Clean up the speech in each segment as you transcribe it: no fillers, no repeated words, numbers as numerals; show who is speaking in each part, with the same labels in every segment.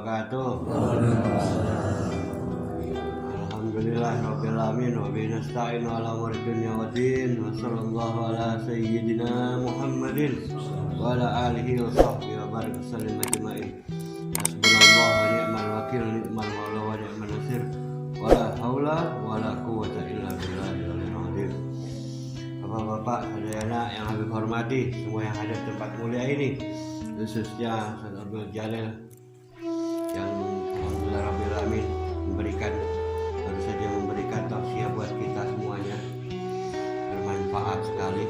Speaker 1: wabarakatuh. Alhamdulillah rabbil alamin wa bihi nasta'inu ala umuri dunya waddin wa sallallahu ala sayyidina Muhammadin wa ala alihi wa sahbihi wa barik wasallam ajma'in. Hasbunallahu wa ni'mal wakil, ni'mal maula wa ni'mal nasir. Wa la haula wa la quwwata illa billahil aliyyil azim. Bapak-bapak, anak yang kami hormati, semua yang ada di tempat mulia ini, khususnya Ustaz Abdul Jalil yang alhamdulillah rabbil alamin baru saja memberikan tausiah buat kita semuanya, bermanfaat sekali.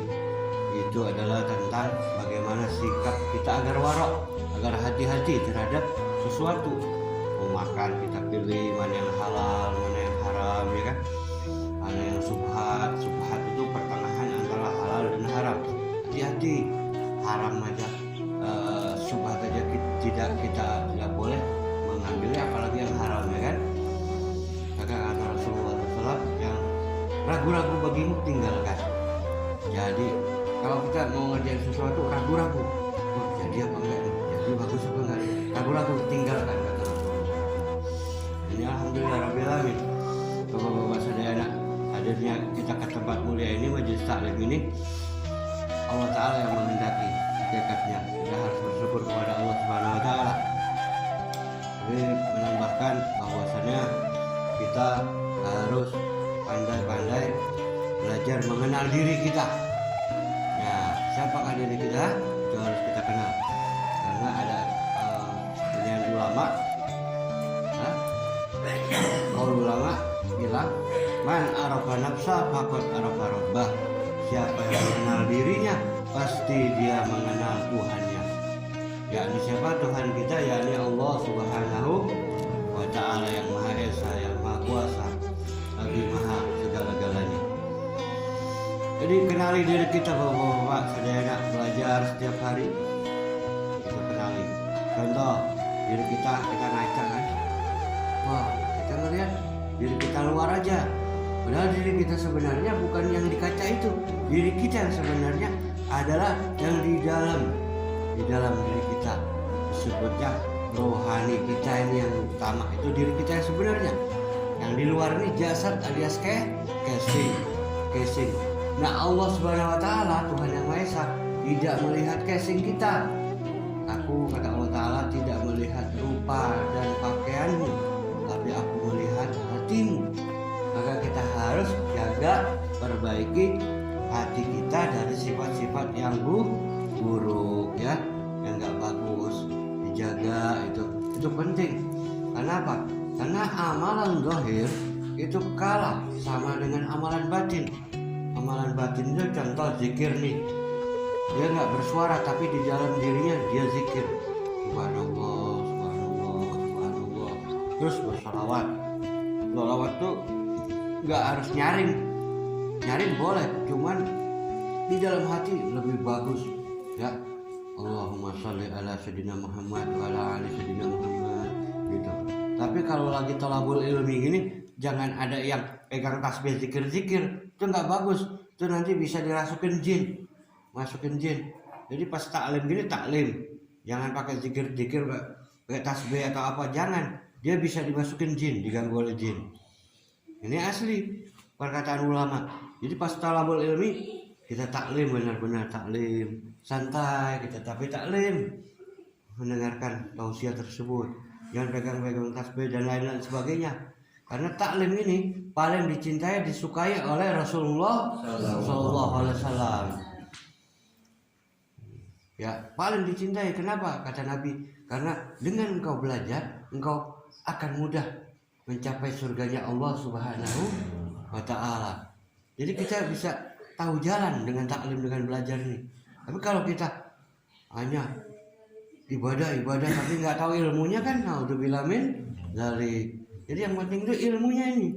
Speaker 1: Itu adalah tentang bagaimana sikap kita agar warok, agar hati-hati terhadap sesuatu. Mau makan kita pilih mana yang halal, mana yang haram, ya kan? Mana yang subhat itu pertengahan antara halal dan haram. Hati-hati, haram aja, subhat aja kita tidak boleh mengambilnya, apalagi yang haram, ya kan? Kata Rasulullah SAW, yang ragu-ragu bagimu tinggalkan. Jadi kalau kita mau ngerjain sesuatu ragu-ragu, jadi apa enggak, jadi bagus apa enggak, ragu-ragu tinggalkan, kata Rasulullah. Ini alhamdulillah rabbil alamin. Bapak-bapak saudara, hadirnya kita ke tempat mulia ini, majelis taklim ini, Allah Ta'ala yang menghendaki hakikatnya. Kita harus bersyukur kepada Allah Subhanahu Wa Ta'ala. Tapi menambahkan bahwasannya kita harus pandai-pandai belajar mengenal diri kita. Nah, siapakah diri kita? Itu harus kita kenal. Karena ada penyair ulama, ulama bilang, man arafa nafsa faqad arafa rabbah. Siapa yang mengenal dirinya, pasti dia mengenal Tuhannya. Yakni siapa Tuhan kita? Yakni Allah Subhanahu wa Ta'ala, yang Maha Esa, yang Maha Kuasa, lagi Maha segala-galanya. Jadi kenali diri kita, bapak-bapak, saudara, belajar setiap hari. Kita kenali. Contoh, diri kita naikkan kan. Wah, kita ngelihat diri kita luar aja. Padahal diri kita sebenarnya bukan yang di kaca itu. Diri kita yang sebenarnya adalah yang di dalam diri kita. Disebutnya rohani kita ini yang utama, itu diri kita yang sebenarnya. Yang di luar ini jasad alias casing. Nah, Allah Subhanahu Wa Ta'ala, Tuhan yang Maha Esa, tidak melihat casing kita. Aku, kata Allah Ta'ala, tidak melihat rupa dan pakaianmu, tapi aku melihat hatimu. Maka kita harus jaga, perbaiki hati kita dari sifat-sifat yang buruk, ya, yang nggak bagus. Dijaga, itu penting. Kenapa? Karena amalan zahir itu kalah sama dengan amalan batin. Amalan batin itu contoh zikir nih, dia nggak bersuara tapi di dalam dirinya dia zikir, subhanallah, terus bersalawat tuh nggak harus nyaring boleh, cuman di dalam hati lebih bagus, ya. Allahumma sholli ala sayyidina Muhammad wa ala ali sayyidina Muhammad, gitu. Tapi kalau lagi thalabul ilmi gini, jangan ada yang pegang tasbih zikir-zikir, itu nggak bagus. Itu nanti bisa masukin jin. Jadi pas taklim gini, jangan pakai zikir-zikir, pakai tasbih atau apa, jangan. Dia bisa dimasukin jin, diganggu oleh jin. Ini asli perkataan ulama. Jadi pas thalabul ilmi, kita taklim, benar-benar taklim, santai kita, tapi taklim, mendengarkan tausiah tersebut, jangan pegang-pegang tasbih dan lain-lain sebagainya. Karena taklim ini paling dicintai, disukai oleh Rasulullah SAW. Ya, paling dicintai. Kenapa? Kata Nabi, karena dengan engkau belajar, engkau akan mudah mencapai surganya Allah Subhanahu wa Ta'ala. Jadi kita bisa tahu jalan dengan taklim, dengan belajar ini. Tapi kalau kita hanya ibadah tapi nggak tahu ilmunya, kan naudzubillah min dzalik. Jadi yang penting itu ilmunya ini.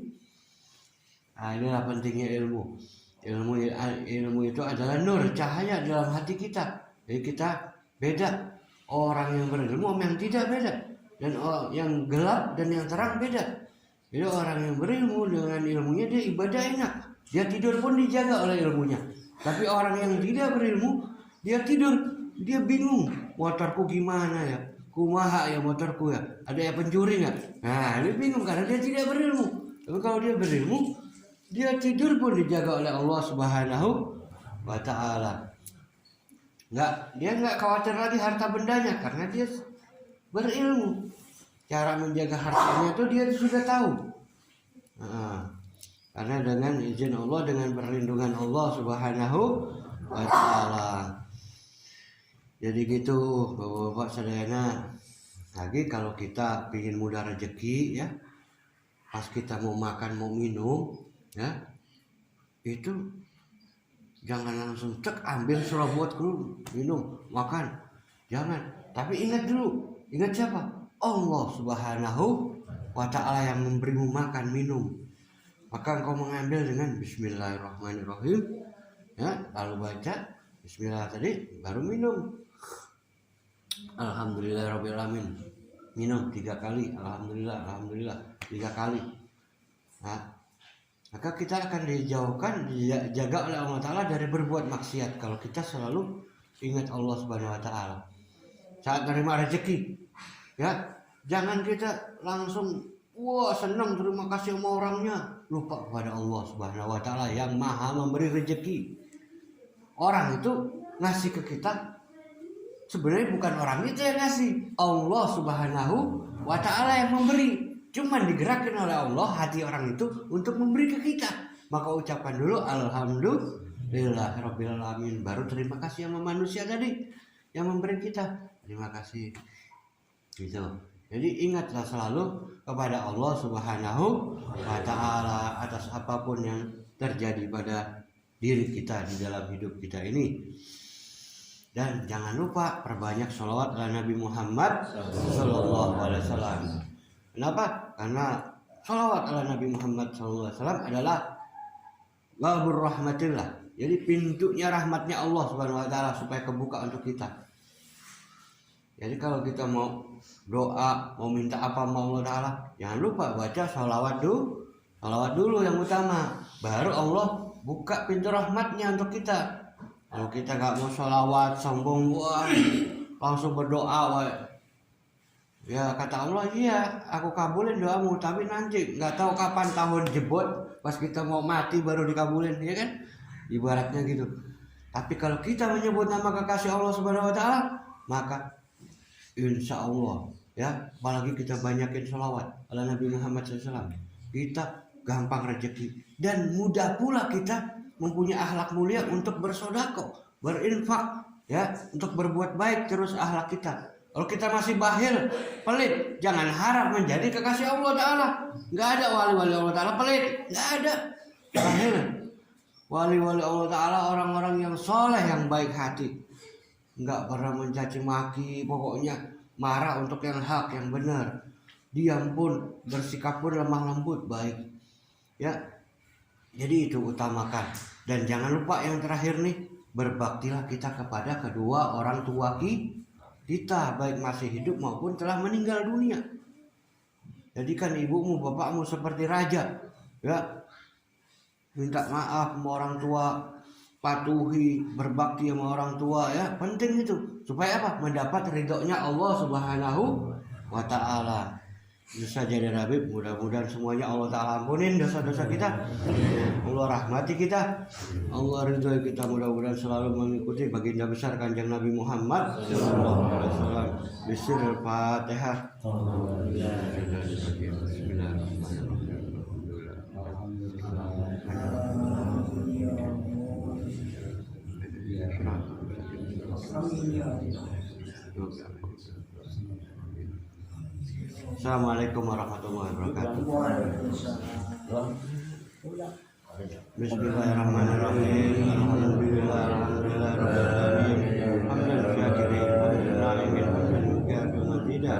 Speaker 1: Nah, inilah pentingnya ilmu. Ilmu itu adalah nur, cahaya dalam hati kita. Jadi kita beda. Orang yang berilmu sama yang tidak beda. Dan yang gelap dan yang terang beda. Jadi orang yang berilmu, dengan ilmunya dia ibadah enak. Dia tidur pun dijaga oleh ilmunya. Tapi orang yang tidak berilmu, dia tidur, dia bingung. Motorku gimana ya? kumaha ya motorku ya, ada yang pencuri nggak? Nah dia bingung karena dia tidak berilmu. Tapi kalau dia berilmu, dia tidur pun dijaga oleh Allah Subhanahu wa Ta'ala. Dia nggak khawatir lagi harta bendanya karena dia berilmu. Cara menjaga hartanya itu dia sudah tahu. Karena dengan izin Allah, dengan perlindungan Allah Subhanahu wa Ta'ala. Jadi gitu Bapak-bapak saudara. Lagi kalau kita ingin mudah rezeki ya, pas kita mau makan mau minum ya, itu jangan langsung ambil serobot dulu minum makan, jangan. Tapi ingat dulu, ingat siapa? Allah Subhanahu wa Ta'ala yang memberimu makan minum. Maka engkau mengambil dengan Bismillahirrahmanirrahim ya, lalu baca Bismillah tadi baru minum. Alhamdulillahirrahmanirrahim. Minum 3 kali. Alhamdulillah 3 kali. Nah, maka kita akan dijaga oleh Allah Ta'ala dari berbuat maksiat kalau kita selalu ingat Allah Subhanahu wa Ta'ala. Saat menerima rezeki ya, jangan kita langsung wah senang terima kasih sama orangnya, lupa kepada Allah Subhanahu wa Ta'ala yang maha memberi rezeki. Orang itu ngasih ke kita sebenarnya bukan orang itu yang ngasih, Allah Subhanahu wa Ta'ala yang memberi. Cuman digerakkan oleh Allah hati orang itu untuk memberi ke kita. Maka ucapkan dulu Alhamdulillahirabbil alamin, baru terima kasih sama manusia tadi yang memberi kita. Terima kasih. Gitu. Jadi ingatlah selalu kepada Allah Subhanahu wa Ta'ala atas apapun yang terjadi pada diri kita di dalam hidup kita ini. Dan jangan lupa perbanyak sholawat ala Nabi Muhammad Sallallahu Alaihi Wasallam. Kenapa? Karena sholawat ala Nabi Muhammad Sallallahu Alaihi Wasallam adalah babur rahmatillah. Jadi pintunya rahmatnya Allah Subhanahu Wa Taala supaya kebuka untuk kita. Jadi kalau kita mau doa, mau minta apa sama Allah Taala, jangan lupa baca sholawat dulu yang utama. Baru Allah buka pintu rahmatnya untuk kita. Kalau kita nggak mau sholawat sombong, wah langsung berdoa, ya kata Allah iya aku kabulin doamu, tapi nanti nggak tahu kapan tahun jebot pas kita mau mati baru dikabulin, ya kan? Ibaratnya gitu. Tapi kalau kita menyebut nama kekasih Allah Subhanahu Wa Taala, maka insya Allah ya, apalagi kita banyakin sholawat ala Nabi Muhammad SAW, kita gampang rezeki dan mudah pula kita mempunyai akhlak mulia untuk bersedekah, berinfak ya, untuk berbuat baik terus akhlak kita. Kalau kita masih bakhil, pelit, jangan harap menjadi kekasih Allah Ta'ala. Nggak ada wali-wali Allah Ta'ala pelit, nggak ada. Bakhil, wali-wali Allah Ta'ala orang-orang yang soleh, yang baik hati, nggak pernah mencaci maki, pokoknya marah untuk yang hak, yang benar. Diam pun, bersikap pun lemah lembut, baik ya. Jadi itu utamakan. Dan jangan lupa yang terakhir nih, berbaktilah kita kepada kedua orang tua kita, baik masih hidup maupun telah meninggal dunia. Jadikan ibumu, bapakmu seperti raja ya. Minta maaf sama orang tua, patuhi, berbakti sama orang tua ya, penting itu. Supaya apa? Mendapat ridhonya Allah Subhanahu wa Ta'ala. Itu saja dari Habib, mudah-mudahan semuanya Allah Ta'ala ampunin dosa-dosa kita, Allah rahmati kita, Allah ridhoi kita, mudah-mudahan selalu mengikuti baginda besar Kanjeng Nabi Muhammad Sallallahu Alaihi Wasallam. Bismillahirrahmanirrahim. Assalamualaikum warahmatullahi wabarakatuh. Bismillahirrahmanirrahim. Alhamdulillah rabbil alamin. Hamdan syakirin, hamdan na'imin, hamdan mukiyatul mazidah.